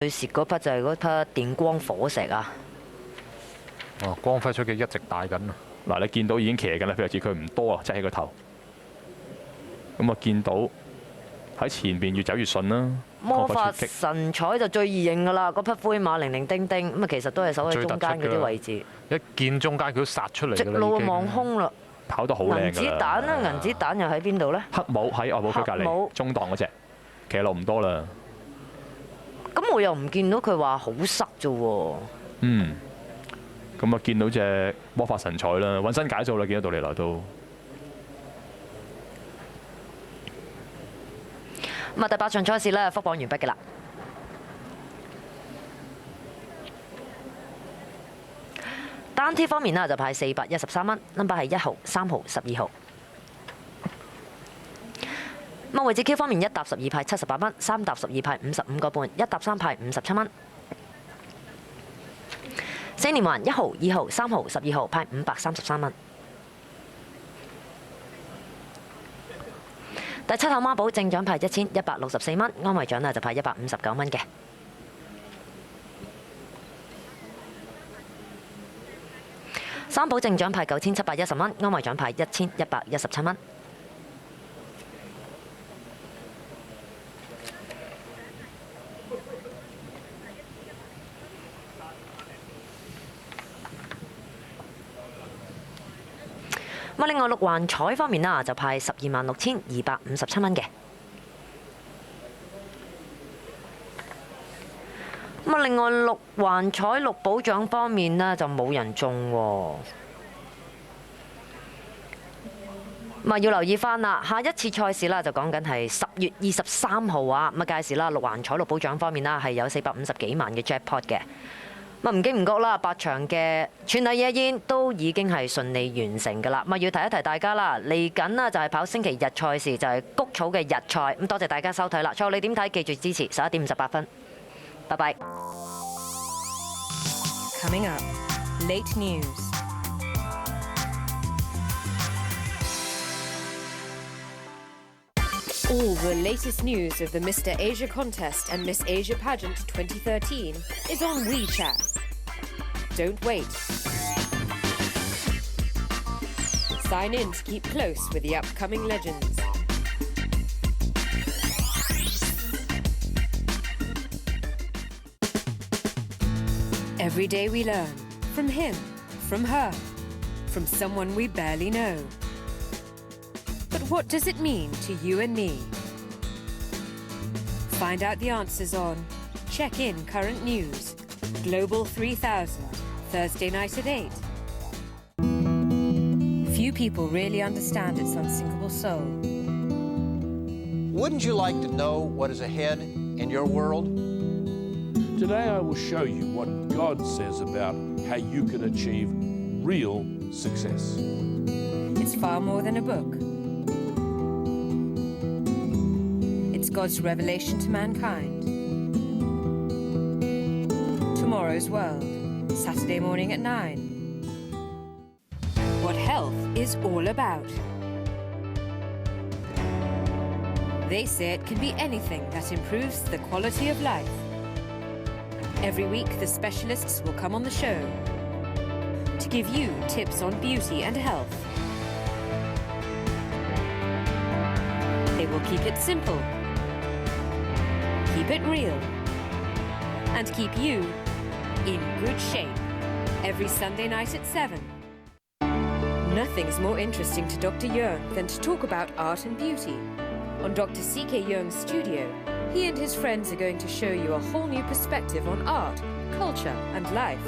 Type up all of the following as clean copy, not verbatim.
最蝕嗰匹就係嗰匹電光火石啊！哦，光輝出嘅一直帶緊啊！嗱，你見到已經騎緊啦，譬如似佢唔多啊，側起個頭。咁啊，見到喺前邊越走越順啦。魔法神采就最易認噶啦，嗰匹灰馬零零丁丁咁啊，其實都係守喺中間嗰啲位置。一見中間佢都殺出嚟㗎啦，直路望空啦，跑得好靚㗎啦。銀子彈啦，銀子彈又喺邊度咧？黑帽喺外帽區隔離，中檔嗰隻，騎路唔多啦。咁我又唔見到佢話好塞啫喎。嗯。咁啊，見到隻魔法神采啦，渾身解數啦，見到杜利來都。咁啊，第8場賽事咧，復榜完畢嘅啦。單 T 方面呢，就派413蚊 ，number 係1號、3號、12號。咁位置 Q 方面，1搭12派78蚊，3搭12派55個半，1搭3派57蚊。4連環1號、2號、3號、12號派533蚊。第7號孖寶正獎派1164蚊，安慰獎呢就派159蚊嘅。三寶正獎派9710蚊，安慰獎派1117蚊。咁另外六環彩方面啦，就派126257蚊嘅。咁另外六環彩六寶獎方面呢，就冇人中喎。咁要留意翻啦，下一次賽事啦，就講緊係10月23號啊。咁屆時啦，六環彩六寶獎方面啦，係有450幾萬嘅 jackpot 嘅。咁唔經唔覺啦，8場嘅全禮夜宴都已經係順利完成㗎啦。咁要提一提大家啦，嚟緊啦就係跑星期日賽事，就係谷草嘅日賽。咁多謝大家收睇啦，賽後你點睇？記住支持11點58分。拜拜。Coming up, late news. All the latest news of the Mr. Asia contest and Miss Asia pageant 2013 is on WeChat. Don't wait. Sign in to keep close with the upcoming legends. Every day we learn from him, from her, from someone we barely know. But what does it mean to you and me? Find out the answers on Check In Current News, Global 3000, Thursday night at 8. Few people really understand its unsinkable soul. Wouldn't you like to know what is ahead in your world? Today I will show you what God says about how you can achieve real success. It's far more than a book. It's God's revelation to mankind. Tomorrow's World, Saturday morning at 9. What health is all about. They say it can be anything that improves the quality of life. Every week, the specialists will come on the show to give you tips on beauty and health. They will keep it simple, keep it real, and keep you in good shape every Sunday night at 7. Nothing's more interesting to Dr. Yeung than to talk about art and beauty. On Dr. C.K. Yeung's studio, he and his friends are going to show you a whole new perspective on art, culture, and life.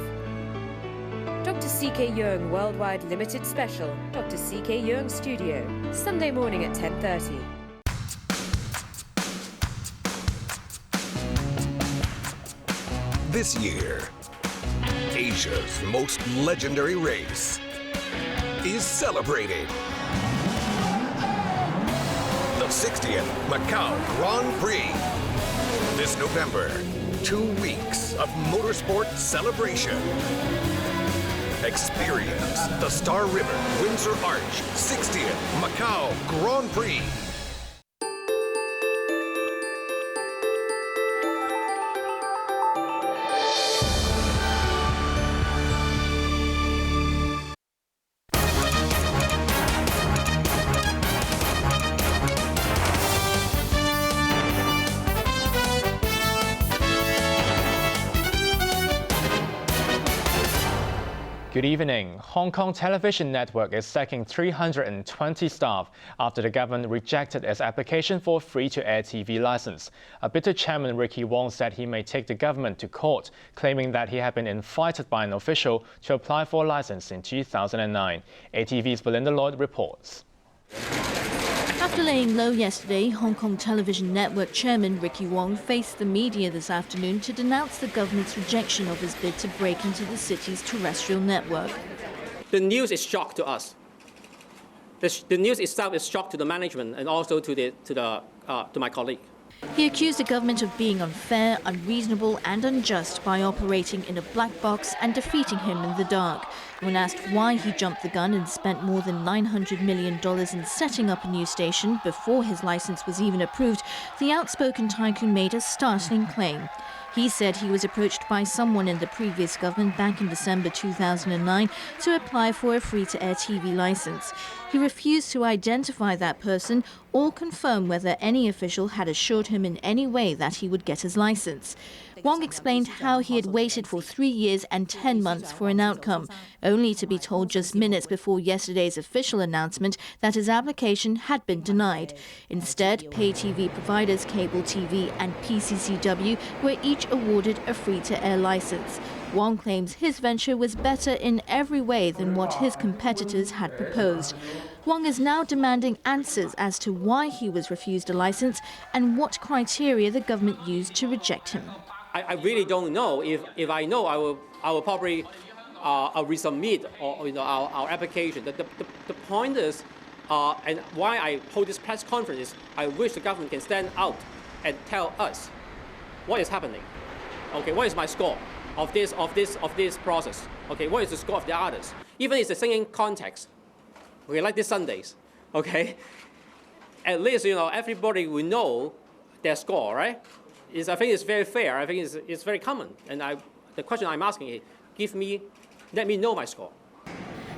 Dr. C.K. Yeung Worldwide Limited Special, Dr. C.K. Yeung Studio, Sunday morning at 10:30. This year, Asia's most legendary race is celebrating. The 60th Macau Grand Prix. This November, 2 weeks of motorsport celebration. Experience the Star River Windsor Arch 60th Macau Grand Prix. Good evening. Hong Kong Television Network is sacking 320 staff after the government rejected its application for a free-to-air TV license. A bitter chairman Ricky Yeung said he may take the government to court, claiming that he had been invited by an official to apply for a license in 2009. ATV's Belinda Lloyd reports. After laying low yesterday, Hong Kong Television Network Chairman Ricky Yeung faced the media this afternoon to denounce the government's rejection of his bid to break into the city's terrestrial network. The news is shock to us. The news itself is shock to the management and also to my colleague. He accused the government of being unfair, unreasonable and unjust by operating in a black box and defeating him in the dark. When asked why he jumped the gun and spent more than $900 million in setting up a new station before his license was even approved, the outspoken tycoon made a startling claim. He said he was approached by someone in the previous government back in December 2009 to apply for a free-to-air TV license. He refused to identify that person or confirm whether any official had assured him in any way that he would get his license. Yeung explained how he had waited for 3 years and 10 months for an outcome, only to be told just minutes before yesterday's official announcement that his application had been denied. Instead, pay TV providers Cable TV and PCCW were each awarded a free-to-air license. Yeung claims his venture was better in every way than what his competitors had proposed. Yeung is now demanding answers as to why he was refused a license and what criteria the government used to reject him. I really don't know. If I know, I will probably resubmit our application. The point is, and why I hold this press conference is, I wish the government can stand out and tell us what is happening. Okay, what is my score of this process? Okay, what is the score of the others? Even if it's the singing context. Okay, like this Sundays. Okay, at least everybody will know their score, right? I think it's very fair. I think it's very common. And the question I'm asking is, let me know my score.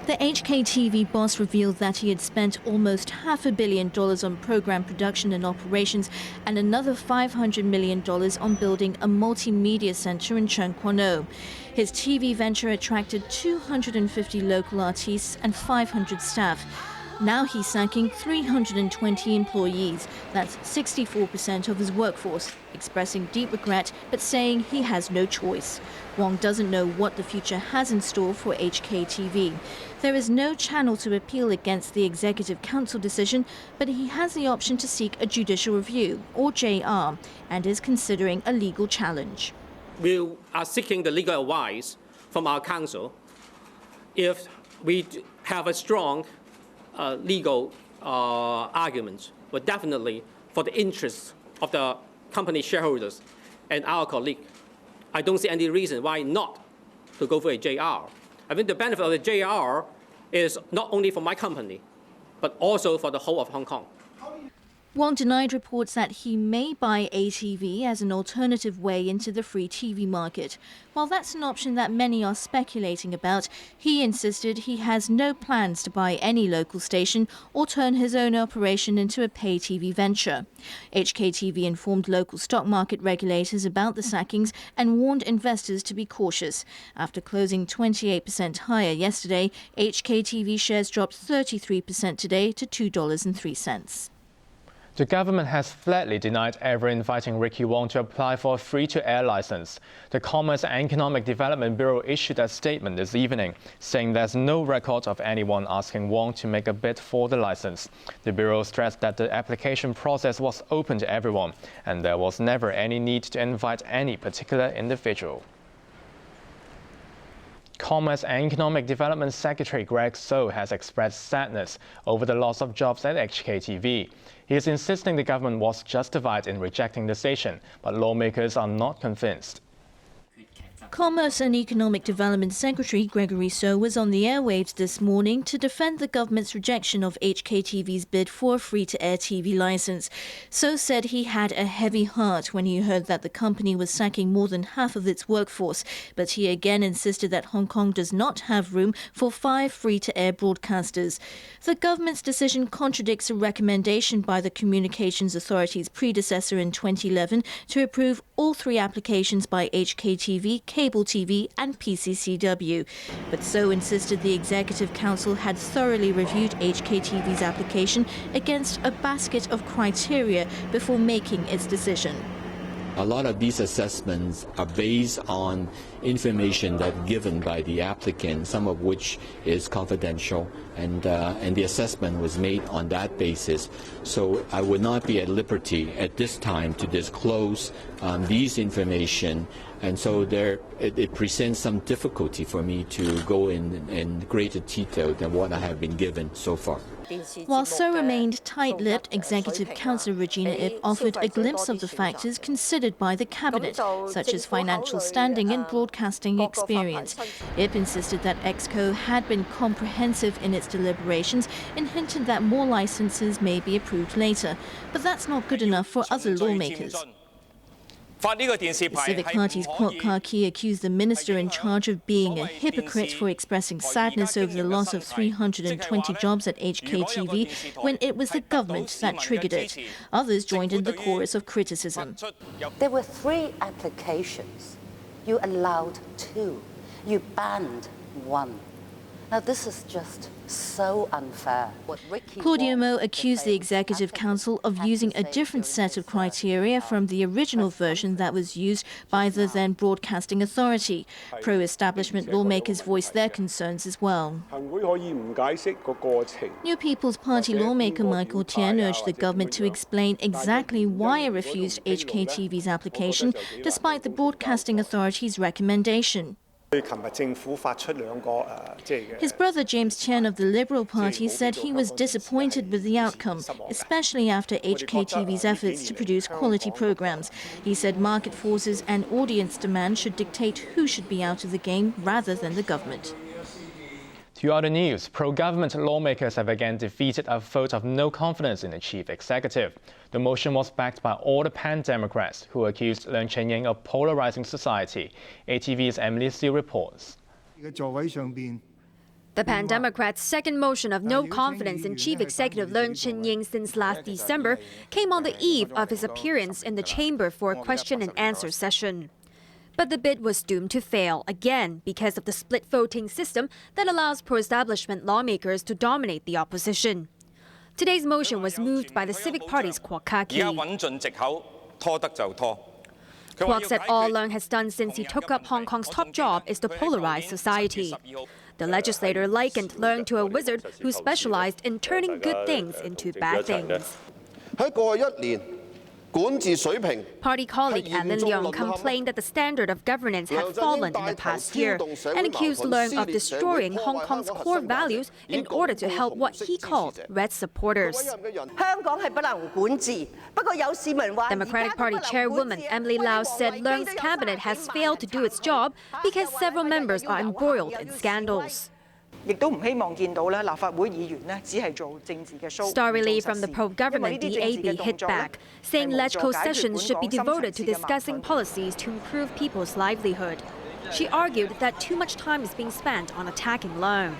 The HKTV boss revealed that he had spent almost $500 million on program production and operations and another $500 million on building a multimedia center in Cheung Kwan O. His TV venture attracted 250 local artists and 500 staff. Now he's sacking 320 employees. That's 64% of his workforce, expressing deep regret but saying he has no choice. Yeung doesn't know what the future has in store for HKTV. There is no channel to appeal against the Executive Council decision, but he has the option to seek a judicial review, or JR, and is considering a legal challenge. We are seeking the legal advice from our counsel. If we have a strong legal arguments, but definitely for the interests of the company shareholders and our colleague, I don't see any reason why not to go for a JR. I think the benefit of the JR is not only for my company, but also for the whole of Hong Kong. Yeung denied reports that he may buy ATV as an alternative way into the free TV market. While that's an option that many are speculating about, he insisted he has no plans to buy any local station or turn his own operation into a pay TV venture. HKTV informed local stock market regulators about the sackings and warned investors to be cautious. After closing 28% higher yesterday, HKTV shares dropped 33% today to $2.03. The government has flatly denied ever inviting Ricky Yeung to apply for a free-to-air license. The Commerce and Economic Development Bureau issued a statement this evening, saying there's no record of anyone asking Yeung to make a bid for the license. The Bureau stressed that the application process was open to everyone, and there was never any need to invite any particular individual. Commerce and Economic Development Secretary Greg So has expressed sadness over the loss of jobs at HKTV. He is insisting the government was justified in rejecting the station, but lawmakers are not convinced. Commerce and Economic Development Secretary Gregory So was on the airwaves this morning to defend the government's rejection of HKTV's bid for a free-to-air TV license. So said he had a heavy heart when he heard that the company was sacking more than half of its workforce, but he again insisted that Hong Kong does not have room for 5 free-to-air broadcasters. The government's decision contradicts a recommendation by the Communications Authority's predecessor in 2011 to approve all 3 applications by HKTV, cable TV and PCCW. But So insisted the Executive Council had thoroughly reviewed HKTV's application against a basket of criteria before making its decision. A lot of these assessments are based on information that's given by the applicant, some of which is confidential, and the assessment was made on that basis. So I would not be at liberty at this time to disclose these information, and so it presents some difficulty for me to go in greater detail than what I have been given so far. While So remained tight-lipped, Executive Councillor Regina Ip offered a glimpse of the factors considered by the Cabinet, such as financial standing and broadcasting experience. Ip insisted that EXCO had been comprehensive in its deliberations and hinted that more licences may be approved later. But that's not good enough for other lawmakers. The Civic Party's Kwok Ka-ki accused the minister in charge of being a hypocrite for expressing sadness over the loss of 320 jobs at HKTV when it was the government that triggered it. Others joined in the chorus of criticism. There were 3 applications. You allowed 2. You banned 1. Now this is just so unfair. Claudia Mo accused the Executive Council of using a different set of criteria from the original version that was used by the then Broadcasting Authority. Pro-establishment lawmakers voiced their concerns as well. New People's Party lawmaker Michael Tien urged the government to explain exactly why it refused HKTV's application, despite the Broadcasting Authority's recommendation. His brother James Chen of the Liberal Party said he was disappointed with the outcome, especially after HKTV's efforts to produce quality programs. He said market forces and audience demand should dictate who should be out of the game rather than the government. To other news, pro-government lawmakers have again defeated a vote of no confidence in the chief executive. The motion was backed by all the pan-Democrats, who accused Leung Chun-ying of polarizing society. ATV's Emily Siu reports. The pan-Democrats' second motion of no confidence in Chief Executive Leung Chun-ying since last December came on the eve of his appearance in the chamber for a question and answer session. But the bid was doomed to fail again because of the split voting system that allows pro-establishment lawmakers to dominate the opposition. Today's motion was moved by the Civic Party's Kwok Ka-ki. Kwok said all Leung has done since he took up Hong Kong's top job is to polarize society. The legislator likened Leung to a wizard who specialized in turning good things into bad things. Party colleague Yeung complained that the standard of governance had fallen in the past year and accused Leung of destroying Hong Kong's core values in order to help what he called red supporters. Democratic Party chairwoman Emily Lau said Leung's cabinet has failed to do its job because several members are embroiled in scandals. Starrily from the pro-government DAB hit back, saying LegCo sessions should be devoted to discussing policies to improve people's livelihood. She argued that too much time is being spent on attacking Leung.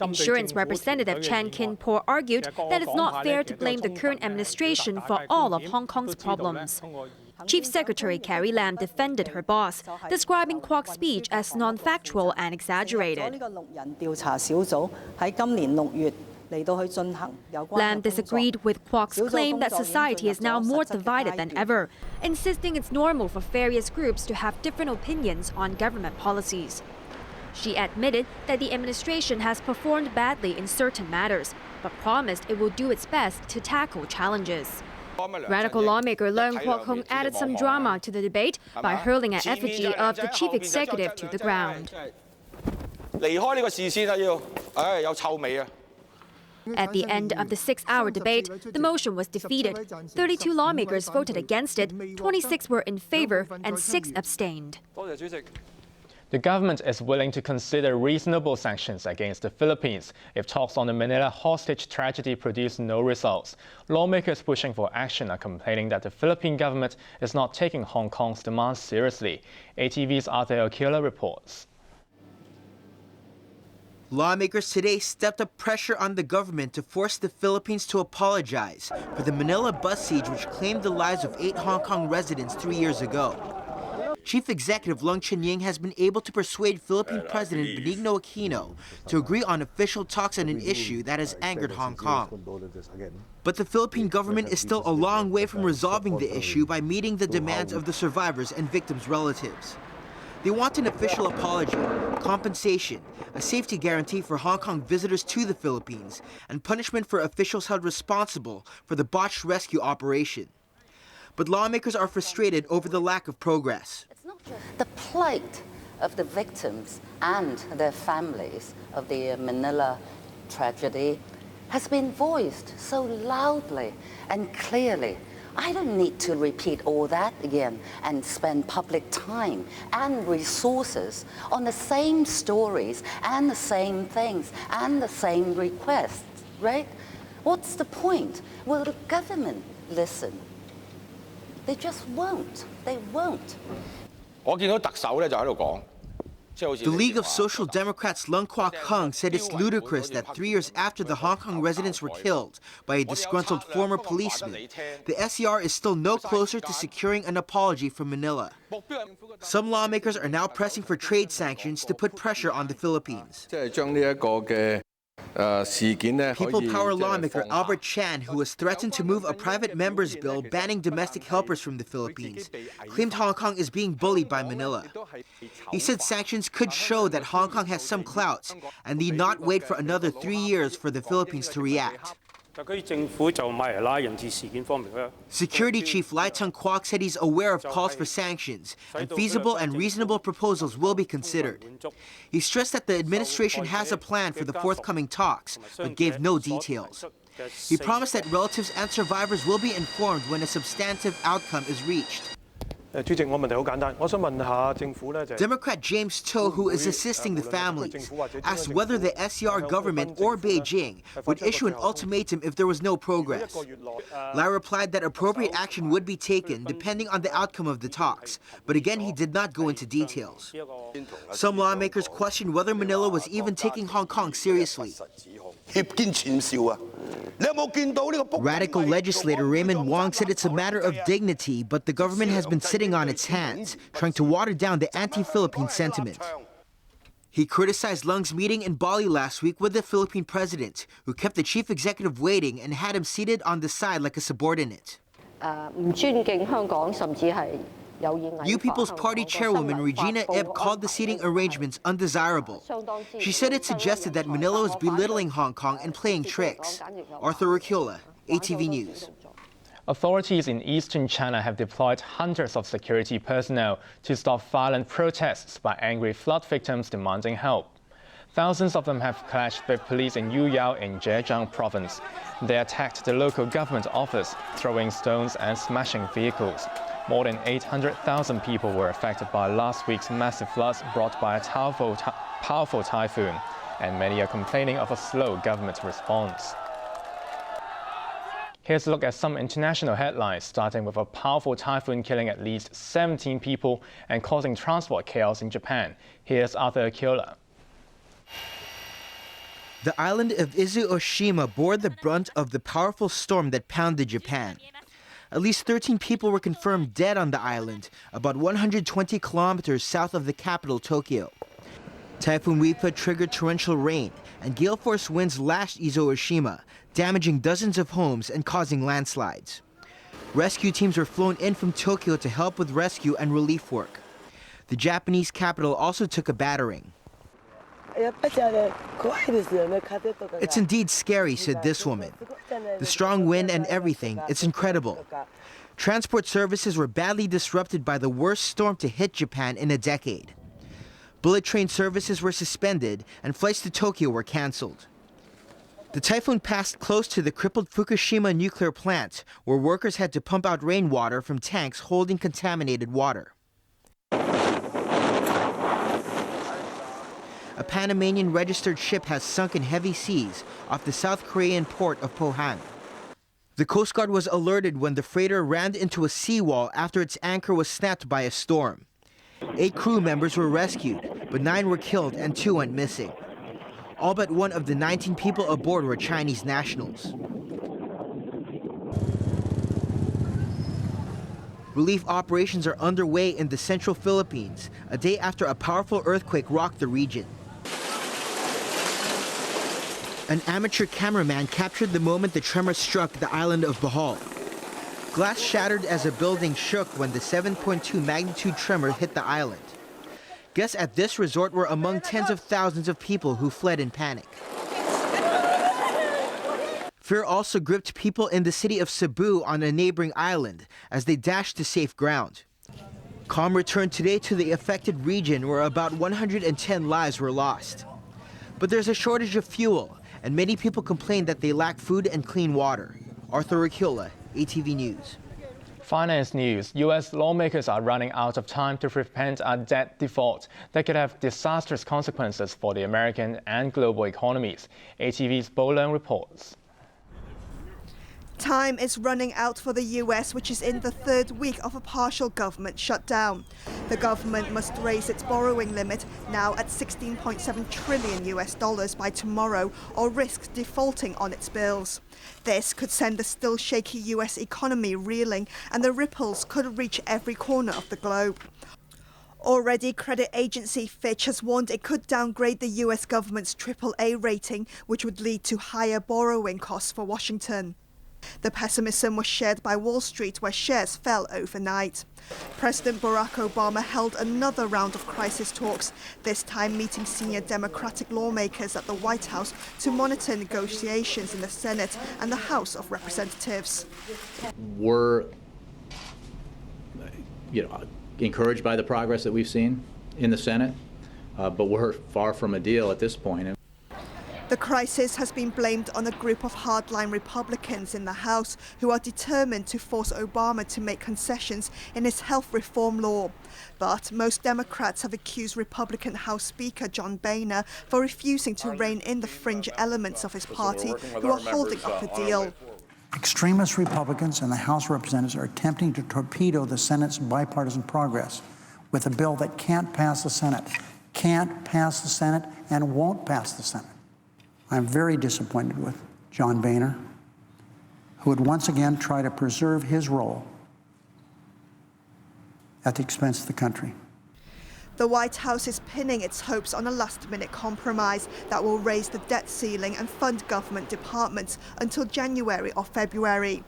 Insurance representative Chan Kin-po argued that it's not fair to blame the current administration for all of Hong Kong's problems. Chief Secretary Carrie Lam defended her boss, describing Kwok's speech as non-factual and exaggerated. Lam disagreed with Kwok's claim that society is now more divided than ever, insisting it's normal for various groups to have different opinions on government policies. She admitted that the administration has performed badly in certain matters, but promised it will do its best to tackle challenges. Radical lawmaker Leung Kwok-hung added some drama to the debate by hurling an effigy of the chief executive to the ground. At the end of the 6-hour debate, the motion was defeated. 32 lawmakers voted against it, 26 were in favor, and 6 abstained. The government is willing to consider reasonable sanctions against the Philippines if talks on the Manila hostage tragedy produce no results. Lawmakers pushing for action are complaining that the Philippine government is not taking Hong Kong's demands seriously. ATV's Arthur Aquila reports. Lawmakers today stepped up pressure on the government to force the Philippines to apologize for the Manila bus siege which claimed the lives of 8 Hong Kong residents 3 years ago. Chief Executive Leung Chun-ying has been able to persuade Philippine President Benigno Aquino to agree on official talks on an issue that has angered Hong Kong. But the Philippine government is still a long way from resolving the issue by meeting the demands of the survivors and victims' relatives. They want an official apology, compensation, a safety guarantee for Hong Kong visitors to the Philippines, and punishment for officials held responsible for the botched rescue operation. But lawmakers are frustrated over the lack of progress. It's not just the plight of the victims and their families of the Manila tragedy has been voiced so loudly and clearly. I don't need to repeat all that again and spend public time and resources on the same stories and the same things and the same requests, right? What's the point? Will the government listen? They just won't. They won't. The League of Social Democrats' Leung Kwok-hung said it's ludicrous that 3 years after the Hong Kong residents were killed by a disgruntled former policeman, the SCR is still no closer to securing an apology from Manila. Some lawmakers are now pressing for trade sanctions to put pressure on the Philippines. People Power lawmaker Albert Chan, who has threatened to move a private member's bill banning domestic helpers from the Philippines, claimed Hong Kong is being bullied by Manila. He said sanctions could show that Hong Kong has some clout and need not wait for another 3 years for the Philippines to react. Security Chief Lai Tung-kwok said he's aware of calls for sanctions, and feasible and reasonable proposals will be considered. He stressed that the administration has a plan for the forthcoming talks, but gave no details. He promised that relatives and survivors will be informed when a substantive outcome is reached. Democrat James To, who is assisting the families, asked whether the SCR government or Beijing would issue an ultimatum if there was no progress. Lai replied that appropriate action would be taken depending on the outcome of the talks, but again he did not go into details. Some lawmakers questioned whether Manila was even taking Hong Kong seriously. Radical legislator Raymond Yeung said it's a matter of dignity, but the government has been sitting on its hands, trying to water down the anti-Philippine sentiment. He criticized Leung's meeting in Bali last week with the Philippine president, who kept the chief executive waiting and had him seated on the side like a subordinate. New People's Party chairwoman Regina Ip called the seating arrangements undesirable. She said it suggested that Manila was belittling Hong Kong and playing tricks. Arthur Ricchiola, ATV News. Authorities in eastern China have deployed hundreds of security personnel to stop violent protests by angry flood victims demanding help. Thousands of them have clashed with police in Yuyao in Zhejiang province. They attacked the local government office, throwing stones and smashing vehicles. More than 800,000 people were affected by last week's massive floods brought by a powerful typhoon, and many are complaining of a slow government response. Here's a look at some international headlines, starting with a powerful typhoon killing at least 17 people and causing transport chaos in Japan. Here's Arthur Akiola. The island of Izu-Oshima bore the brunt of the powerful storm that pounded Japan. At least 13 people were confirmed dead on the island, about 120 kilometers south of the capital, Tokyo. Typhoon Wipa triggered torrential rain, and gale force winds lashed Izu-Oshima, damaging dozens of homes and causing landslides. Rescue teams were flown in from Tokyo to help with rescue and relief work. The Japanese capital also took a battering. It's indeed scary, said this woman. The strong wind and everything, it's incredible. Transport services were badly disrupted by the worst storm to hit Japan in a decade. Bullet train services were suspended and flights to Tokyo were canceled. The typhoon passed close to the crippled Fukushima nuclear plant, where workers had to pump out rainwater from tanks holding contaminated water. A Panamanian registered ship has sunk in heavy seas off the South Korean port of Pohang. The Coast Guard was alerted when the freighter ran into a seawall after its anchor was snapped by a storm. 8 crew members were rescued, but 9 were killed and 2 went missing. All but one of the 19 people aboard were Chinese nationals. Relief operations are underway in the central Philippines, a day after a powerful earthquake rocked the region. An amateur cameraman captured the moment the tremor struck the island of Bohol. Glass shattered as a building shook when the 7.2 magnitude tremor hit the island. Guests at this resort were among tens of thousands of people who fled in panic. Fear also gripped people in the city of Cebu on a neighboring island as they dashed to safe ground. Calm returned today to the affected region where about 110 lives were lost. But there's a shortage of fuel, and many people complain that they lack food and clean water. Arthur Ricula, ATV News. Finance news. U.S. lawmakers are running out of time to prevent a debt default that could have disastrous consequences for the American and global economies. ATV's Bo Leung reports. Time is running out for the US, which is in the third week of a partial government shutdown. The government must raise its borrowing limit, now at $16.7 trillion US dollars by tomorrow, or risk defaulting on its bills. This could send the still shaky US economy reeling, and the ripples could reach every corner of the globe. Already, credit agency Fitch has warned it could downgrade the US government's AAA rating, which would lead to higher borrowing costs for Washington. The pessimism was shared by Wall Street, where shares fell overnight. President Barack Obama held another round of crisis talks, this time meeting senior Democratic lawmakers at the White House to monitor negotiations in the Senate and the House of Representatives. We're encouraged by the progress that we've seen in the Senate, but we're far from a deal at this point. The crisis has been blamed on a group of hardline Republicans in the House who are determined to force Obama to make concessions in his health reform law. But most Democrats have accused Republican House Speaker John Boehner for refusing to rein in the fringe elements of his party who are holding up a deal. Extremist Republicans in the House of Representatives are attempting to torpedo the Senate's bipartisan progress with a bill that can't pass the Senate, and won't pass the Senate. I'm very disappointed with John Boehner, who would once again try to preserve his role at the expense of the country. The White House is pinning its hopes on a last-minute compromise that will raise the debt ceiling and fund government departments until January or February.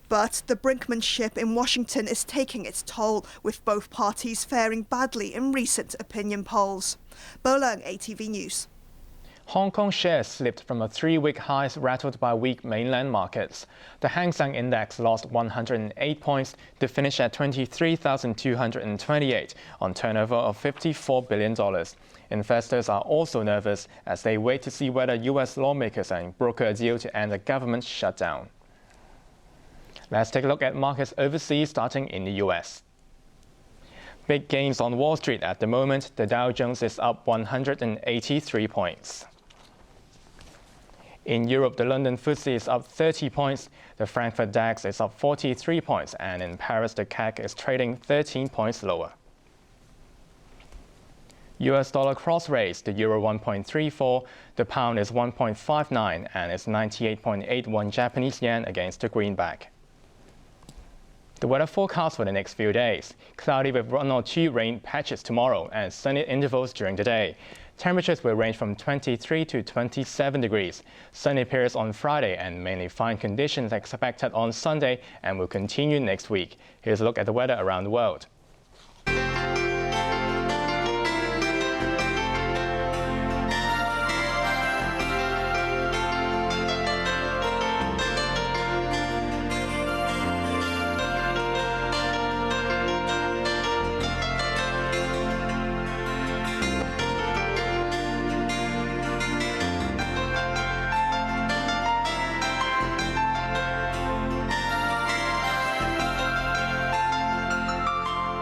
But the brinkmanship in Washington is taking its toll, with both parties faring badly in recent opinion polls. Bo Leung, ATV News. Hong Kong shares slipped from a three-week high rattled by weak mainland markets. The Hang Seng Index lost 108 points to finish at 23,228 on turnover of $54 billion. Investors are also nervous as they wait to see whether U.S. lawmakers can broker a deal to end the government shutdown. Let's take a look at markets overseas, starting in the U.S. Big gains on Wall Street at the moment. The Dow Jones is up 183 points. In Europe, the London FTSE is up 30 points, the Frankfurt DAX is up 43 points, and in Paris, the CAC is trading 13 points lower. US dollar cross rates, the euro 1.34, the pound is 1.59, and it's 98.81 Japanese yen against the greenback. The weather forecast for the next few days: cloudy with 1 or 2 rain patches tomorrow and sunny intervals during the day. Temperatures will range from 23 to 27 degrees. Sunny periods on Friday and mainly fine conditions expected on Sunday and will continue next week. Here's a look at the weather around the world.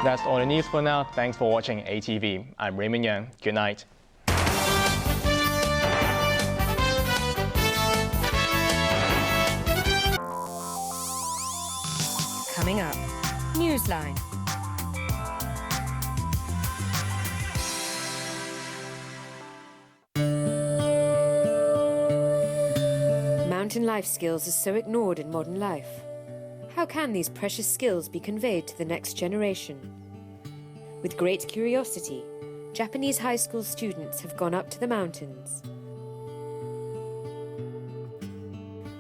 That's all the news for now. Thanks for watching ATV. I'm Raymond Yeung. Good night. Coming up, Newsline. mountain life skills are so ignored in modern life? How can these precious skills be conveyed to the next generation? With great curiosity, Japanese high school students have gone up to the mountains.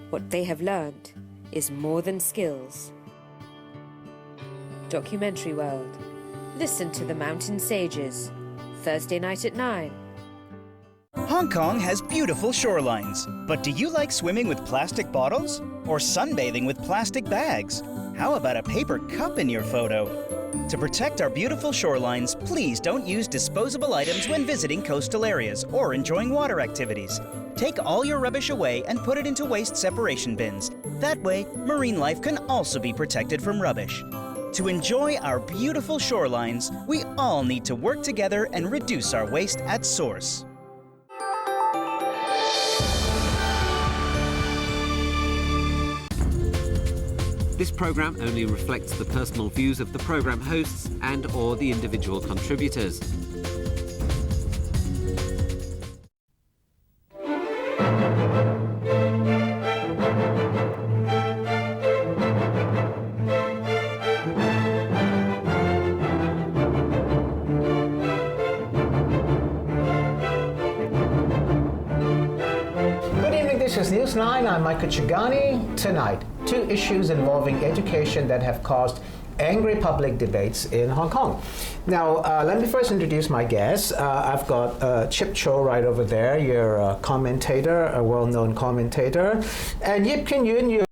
What they have learned is more than skills. Documentary World. Listen to the Mountain Sages. Thursday night at 9. Hong Kong has beautiful shorelines, but do you like swimming with plastic bottles? Or sunbathing with plastic bags? How about a paper cup in your photo? To protect our beautiful shorelines, please don't use disposable items when visiting coastal areas or enjoying water activities. Take all your rubbish away and put it into waste separation bins. That way, marine life can also be protected from rubbish. To enjoy our beautiful shorelines, we all need to work together and reduce our waste at source. This program only reflects the personal views of the program hosts and/or the individual contributors. Good evening, this is News 9. I'm Michael Chigani. Tonight, 2 issues involving education that have caused angry public debates in Hong Kong. Now, let me first introduce my guests. I've got Chip Cho right over there. You're a commentator, a well-known commentator. And Yip Kin Yun, you're